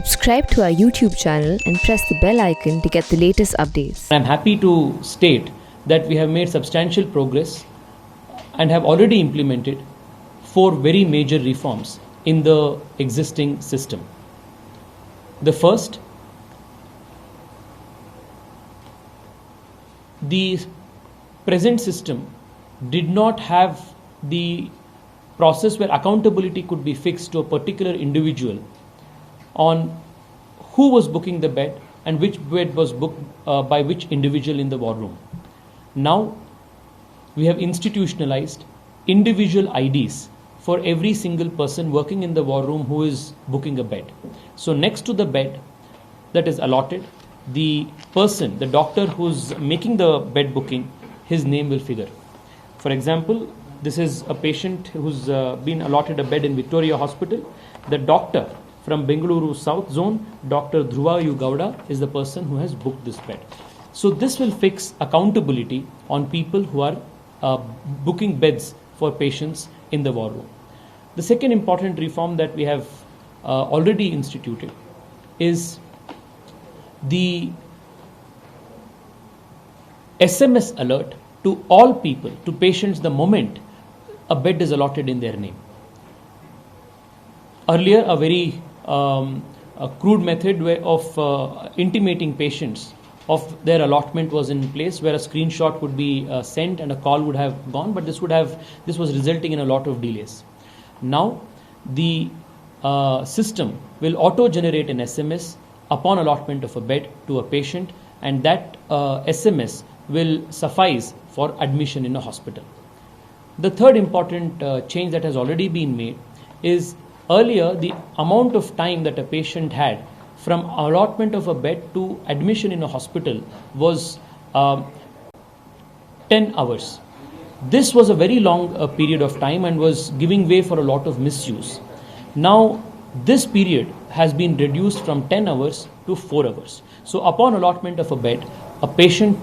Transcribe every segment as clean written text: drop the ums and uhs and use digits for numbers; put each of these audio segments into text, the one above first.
Subscribe to our YouTube channel and press the bell icon to get the latest updates. I'm happy to state that we have made substantial progress and have already implemented 4 very major reforms in the existing system. The first, the present system did not have the process where accountability could be fixed to a particular individual on who was booking the bed and which bed was booked by which individual in the war room. Now we have institutionalized individual IDs for every single person working in the war room who is booking a bed. So next to the bed that is allotted, the person, the doctor who's making the bed booking, his name will figure. For example, this is a patient who's been allotted a bed in Victoria Hospital. The doctor from Bengaluru South Zone, Dr. Dhruva U. Gowda, is the person who has booked this bed. So this will fix accountability on people who are booking beds for patients in the war room. The second important reform that we have already instituted is the SMS alert to all people, to patients, the moment a bed is allotted in their name. Earlier, a very a crude method of intimating patients of their allotment was in place, where a screenshot would be sent and a call would have gone, but this was resulting in a lot of delays. Now the system will auto-generate an SMS upon allotment of a bed to a patient, and that SMS will suffice for admission in a hospital. The third important change that has already been made is, earlier the amount of time that a patient had from allotment of a bed to admission in a hospital was 10 hours. This was a very long period of time and was giving way for a lot of misuse. Now this period has been reduced from 10 hours to 4 hours. So upon allotment of a bed, a patient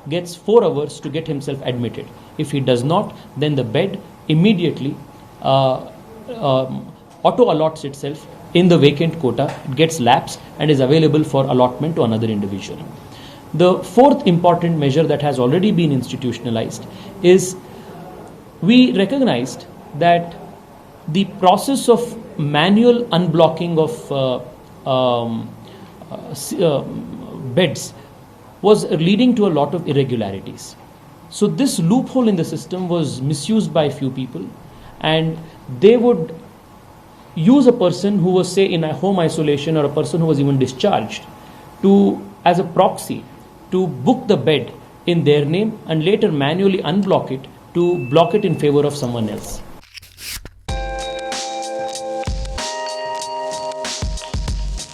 gets 4 hours to get himself admitted. If he does not, then the bed immediately auto allots itself in the vacant quota, it gets lapsed and is available for allotment to another individual. The fourth important measure that has already been institutionalized is, we recognized that the process of manual unblocking of beds was leading to a lot of irregularities. So this loophole in the system was misused by a few people, and they would use a person who was, say, in a home isolation, or a person who was even discharged, to as a proxy to book the bed in their name and later manually unblock it to block it in favor of someone else.